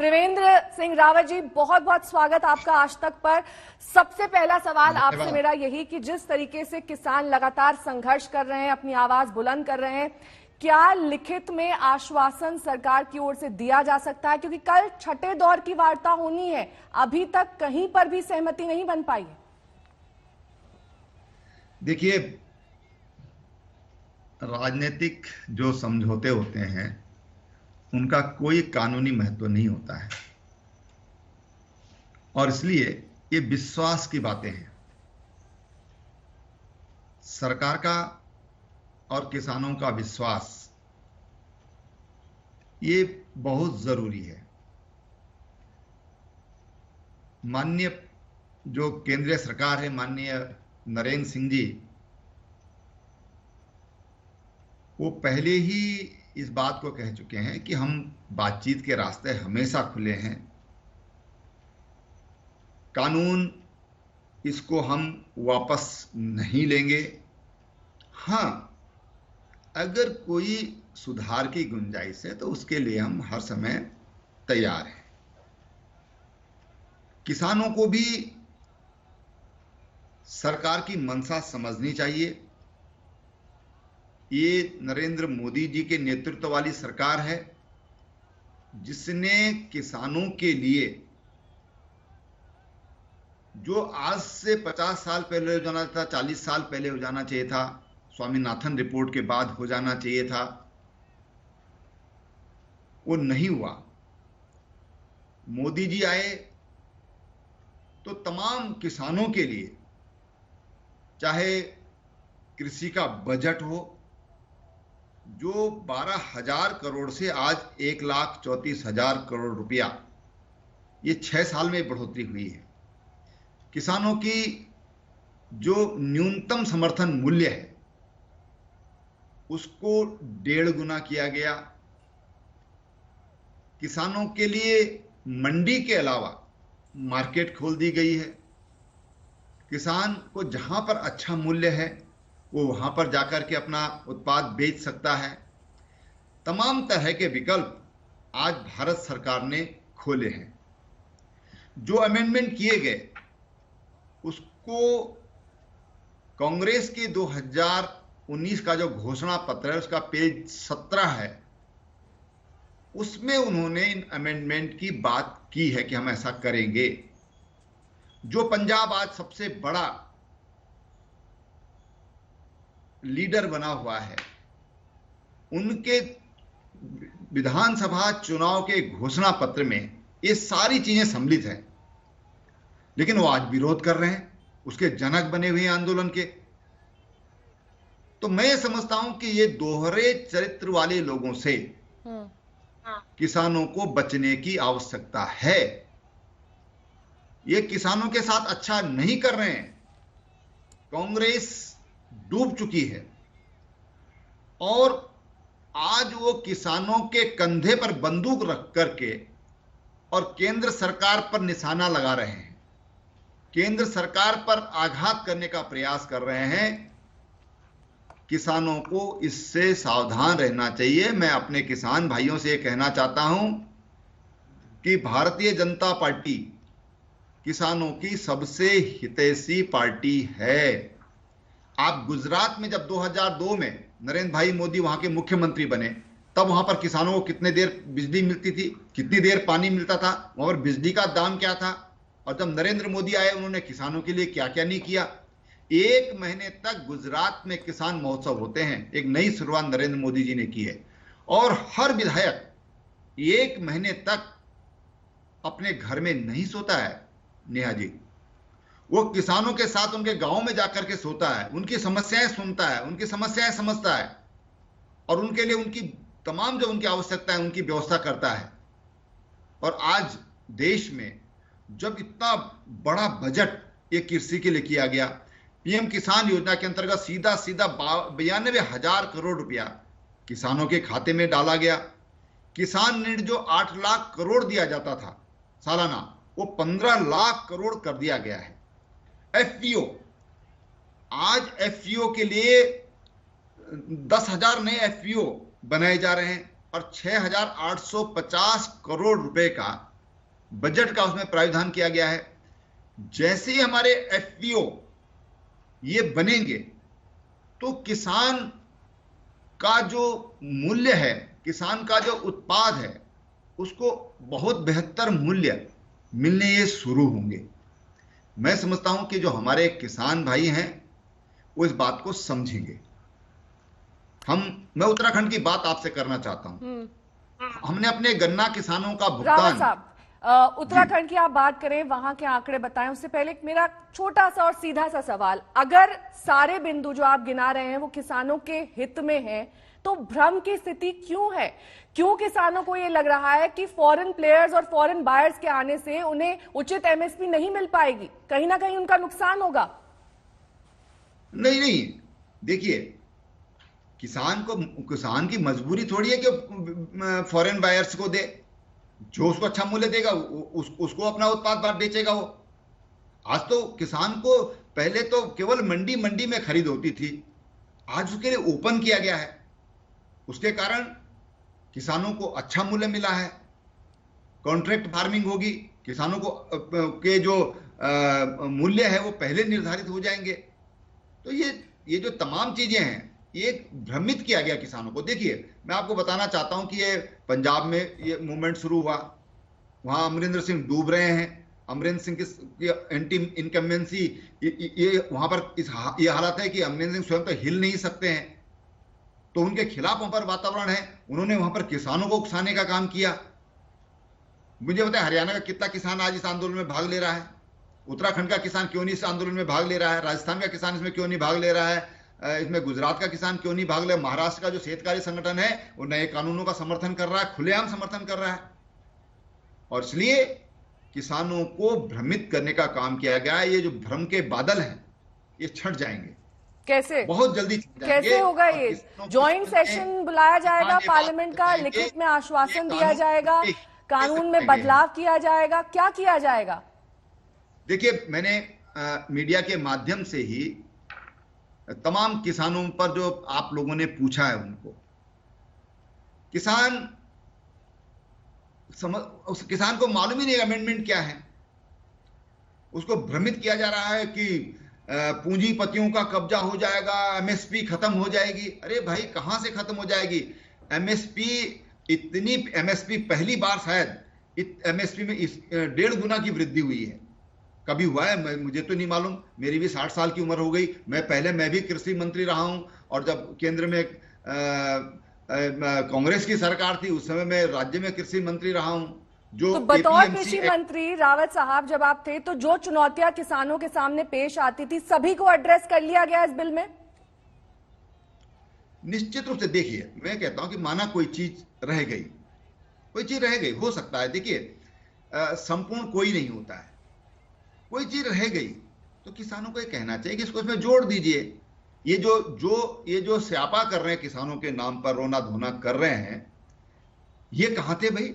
त्रिवेंद्र सिंह रावत जी, बहुत बहुत स्वागत आपका आज तक पर। सबसे पहला सवाल आपसे मेरा यही कि जिस तरीके से किसान लगातार संघर्ष कर रहे हैं, अपनी आवाज बुलंद कर रहे हैं, क्या लिखित में आश्वासन सरकार की ओर से दिया जा सकता है? क्योंकि कल छठे दौर की वार्ता होनी है, अभी तक कहीं पर भी सहमति नहीं बन पाई है। देखिए, राजनीतिक जो समझौते होते हैं उनका कोई कानूनी महत्व नहीं होता है और इसलिए ये विश्वास की बातें हैं। सरकार का और किसानों का विश्वास ये बहुत जरूरी है। माननीय जो केंद्रीय सरकार है, माननीय नरेंद्र सिंह जी, वो पहले ही इस बात को कह चुके हैं कि हम बातचीत के रास्ते हमेशा खुले हैं। कानून इसको हम वापस नहीं लेंगे। हाँ, अगर कोई सुधार की गुंजाइश है तो उसके लिए हम हर समय तैयार हैं। किसानों को भी सरकार की मंशा समझनी चाहिए। ये नरेंद्र मोदी जी के नेतृत्व वाली सरकार है जिसने किसानों के लिए जो आज से 50 साल पहले हो जाना था, 40 साल पहले हो जाना चाहिए था, स्वामीनाथन रिपोर्ट के बाद हो जाना चाहिए था, वो नहीं हुआ। मोदी जी आए तो तमाम किसानों के लिए, चाहे कृषि का बजट हो जो 12,000 करोड़ से आज 1,34,000 करोड़ रुपया, ये 6 साल में बढ़ोतरी हुई है। किसानों की जो न्यूनतम समर्थन मूल्य है उसको 1.5 गुना किया गया। किसानों के लिए मंडी के अलावा मार्केट खोल दी गई है। किसान को जहां पर अच्छा मूल्य है वो वहां पर जाकर के अपना उत्पाद बेच सकता है। तमाम तरह के विकल्प आज भारत सरकार ने खोले हैं। जो अमेंडमेंट किए गए उसको कांग्रेस के 2019 का जो घोषणा पत्र है उसका पेज 17 है, उसमें उन्होंने इन अमेंडमेंट की बात की है कि हम ऐसा करेंगे। जो पंजाब आज सबसे बड़ा लीडर बना हुआ है, उनके विधानसभा चुनाव के घोषणा पत्र में ये सारी चीजें सम्मिलित हैं, लेकिन वो आज विरोध कर रहे हैं, उसके जनक बने हुए आंदोलन के। तो मैं समझता हूं कि ये दोहरे चरित्र वाले लोगों से किसानों को बचने की आवश्यकता है। ये किसानों के साथ अच्छा नहीं कर रहे हैं। कांग्रेस डूब चुकी है और आज वो किसानों के कंधे पर बंदूक रख करके और केंद्र सरकार पर निशाना लगा रहे हैं, केंद्र सरकार पर आघात करने का प्रयास कर रहे हैं। किसानों को इससे सावधान रहना चाहिए। मैं अपने किसान भाइयों से यह कहना चाहता हूं कि भारतीय जनता पार्टी किसानों की सबसे हितैषी पार्टी है। आप गुजरात में जब 2002 में नरेंद्र भाई मोदी वहां के मुख्यमंत्री बने, तब वहां पर किसानों को कितने देर बिजली मिलती थी, कितनी देर पानी मिलता था, वहां पर बिजली का दाम क्या था, और जब नरेंद्र मोदी आए उन्होंने किसानों के लिए क्या क्या नहीं किया। 1 महीने तक गुजरात में किसान महोत्सव होते हैं। एक नई शुरुआत नरेंद्र मोदी जी ने की है और हर विधायक 1 महीने तक अपने घर में नहीं सोता है। नेहा जी, वो किसानों के साथ उनके गांव में जाकर के सोता है, उनकी समस्याएं सुनता है, उनकी समस्याएं समझता है और उनके लिए उनकी तमाम जो उनकी आवश्यकता है उनकी व्यवस्था करता है। और आज देश में जब इतना बड़ा बजट ये कृषि के लिए किया गया, पीएम किसान योजना के अंतर्गत सीधा सीधा 92,000 करोड़ रुपया किसानों के खाते में डाला गया। किसान ऋण जो 8 लाख करोड़ दिया जाता था सालाना, वो 15 लाख करोड़ कर दिया गया है। एफपीओ, आज एफपीओ के लिए 10,000 नए एफपीओ बनाए जा रहे हैं और 6,850 करोड़ रुपए का बजट का उसमें प्रावधान किया गया है। जैसे ही हमारे एफपीओ ये बनेंगे तो किसान का जो मूल्य है, किसान का जो उत्पाद है, उसको बहुत बेहतर मूल्य मिलने ये शुरू होंगे। मैं समझता हूं कि जो हमारे किसान भाई हैं वो इस बात को समझेंगे। मैं उत्तराखंड की बात आपसे करना चाहता हूं। हमने अपने गन्ना किसानों का रावत भुगतान, साहब, उत्तराखंड की आप बात करें, वहां के आंकड़े बताएं, उससे पहले एक मेरा छोटा सा और सीधा सा सवाल, अगर सारे बिंदु जो आप गिना रहे हैं वो किसानों के हित में है, तो भ्रम की स्थिति क्यों है? क्यों किसानों को ये लग रहा है कि फॉरेन प्लेयर्स और फॉरेन बायर्स के आने से उन्हें उचित एमएसपी नहीं मिल पाएगी, कहीं ना कहीं उनका नुकसान होगा? नहीं, देखिए, किसान की मजबूरी थोड़ी है कि फॉरेन बायर्स को दे। जो उसको अच्छा मूल्य देगा उसको अपना उत्पाद बेचेगा वो। आज तो किसान को पहले तो केवल मंडी में खरीद होती थी, आज उसके लिए ओपन किया गया है। उसके कारण किसानों को अच्छा मूल्य मिला है। कॉन्ट्रैक्ट फार्मिंग होगी, किसानों को के जो मूल्य है वो पहले निर्धारित हो जाएंगे। तो ये जो तमाम चीजें हैं, ये भ्रमित किया गया किसानों को। देखिए, मैं आपको बताना चाहता हूं कि ये पंजाब में ये मूवमेंट शुरू हुआ, वहां अमरिंदर सिंह डूब रहे हैं। अमरिंदर सिंह की एंटी इनकम्बेंसी, ये वहां पर ये हालत है कि अमरिंदर सिंह स्वयं तो हिल नहीं सकते हैं, तो उनके खिलाफ वहां पर वातावरण है। उन्होंने वहां पर किसानों को उकसाने का काम किया। मुझे बताया हरियाणा का कितना किसान आज इस आंदोलन में भाग ले रहा है? उत्तराखंड का किसान क्यों नहीं इस आंदोलन में भाग ले रहा है? राजस्थान का किसान इसमें क्यों नहीं भाग ले रहा है? इसमें गुजरात का किसान क्यों नहीं भाग ले? महाराष्ट्र का जो शेतकारी संगठन है वो नए कानूनों का समर्थन कर रहा है, खुलेआम समर्थन कर रहा है। और इसलिए किसानों को भ्रमित करने का काम किया गया है। ये जो भ्रम के बादल हैं ये छट जाएंगे, कैसे, बहुत जल्दी छट जाएंगे। कैसे होगा ये? ज्वाइंट सेशन बुलाया जाएगा पार्लियामेंट का, लिखित में आश्वासन दिया जाएगा, कानून में बदलाव किया जाएगा, क्या किया जाएगा? देखिए, मैंने मीडिया के माध्यम से ही तमाम किसानों पर जो आप लोगों ने पूछा है उनको, उस किसान को मालूम ही नहीं अमेंडमेंट क्या है। उसको भ्रमित किया जा रहा है कि पूंजीपतियों का कब्जा हो जाएगा, एमएसपी खत्म हो जाएगी। अरे भाई, कहां से खत्म हो जाएगी एमएसपी? पहली बार शायद एमएसपी में 1.5 गुना की वृद्धि हुई है। कभी हुआ है? मुझे तो नहीं मालूम। मेरी भी 60 साल की उम्र हो गई। मैं भी कृषि मंत्री रहा हूं, और जब केंद्र में कांग्रेस की सरकार थी उस समय मैं राज्य में कृषि मंत्री रहा हूं। जो तो बतौर कृषि मंत्री रावत साहब जब आप थे, तो जो चुनौतियां किसानों के सामने पेश आती थी, सभी को एड्रेस कर लिया गया इस बिल में? निश्चित रूप से। देखिए, मैं कहता हूं कि माना कोई चीज रह गई, हो सकता है। देखिए, संपूर्ण कोई नहीं होता है। कोई चीज रह गई तो किसानों को ये कहना चाहिए कि इसको इसमें जोड़ दीजिए। ये जो स्यापा कर रहे हैं किसानों के नाम पर, रोना धोना कर रहे हैं, ये कहां थे भाई?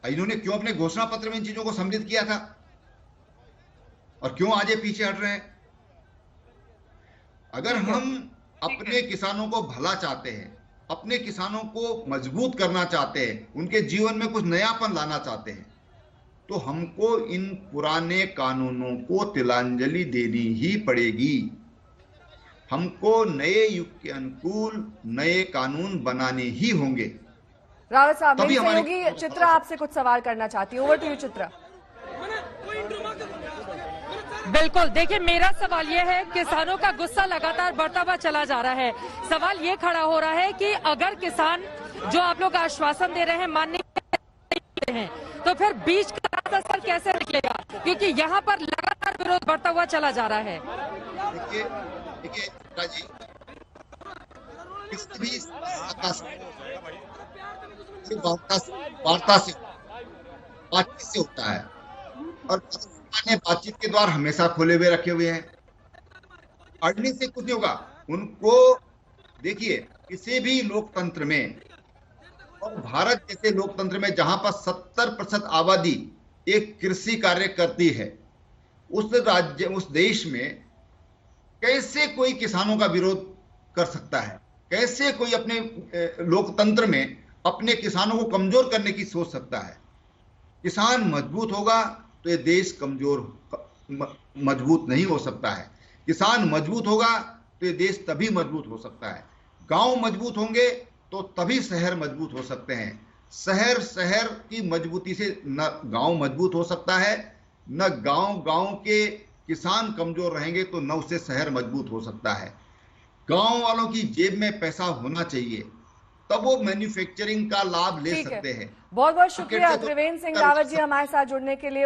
इन्होंने क्यों अपने घोषणा पत्र में इन चीजों को सम्मिलित किया था, और क्यों आज ये पीछे हट रहे हैं? अगर हम अपने किसानों को भला चाहते हैं, अपने किसानों को मजबूत करना चाहते हैं, उनके जीवन में कुछ नयापन लाना चाहते हैं, तो हमको इन पुराने कानूनों को तिलांजलि देनी ही पड़ेगी। हमको नए युग के अनुकूल नए कानून बनाने ही होंगे। रावत साहब, मेरी सहयोगी चित्रा आपसे कुछ सवाल करना चाहती है। Over to you Chitra. बिल्कुल, देखिए, मेरा सवाल यह है, किसानों का गुस्सा लगातार बढ़ता हुआ चला जा रहा है। सवाल ये खड़ा हो रहा है कि अगर किसान जो आप लोग आश्वासन दे रहे हैं मानने हैं, तो फिर बीच का असर कैसे निकलेगा? क्योंकि यहाँ पर लगातार विरोध बढ़ता हुआ चला जा रहा है। देखिए जी, किसी भी वार्ता से बातचीत से होता है, और बातचीत के द्वार हमेशा खोले हुए रखे हुए हैं। अड़ने से कुछ नहीं होगा उनको। देखिए, किसी भी लोकतंत्र में, और भारत जैसे लोकतंत्र में जहां पर 70% आबादी एक कृषि कार्य करती है, उस देश में कैसे कोई किसानों का विरोध कर सकता है? कैसे कोई अपने लोकतंत्र में अपने किसानों को कमजोर करने की सोच सकता है? किसान मजबूत होगा तो ये देश कमजोर मजबूत नहीं हो सकता है। किसान मजबूत होगा तो ये देश तभी मजबूत हो सकता है। गांव मजबूत होंगे तो तभी शहर मजबूत हो सकते हैं। शहर की मजबूती से न गांव मजबूत हो सकता है, न गांव के किसान कमजोर रहेंगे तो न उससे शहर मजबूत हो सकता है। गांव वालों की जेब में पैसा होना चाहिए, तब वो मैन्युफैक्चरिंग का लाभ ले सकते हैं। बहुत बहुत शुक्रिया त्रिवेंद्र सिंह रावत जी हमारे साथ जुड़ने के लिए।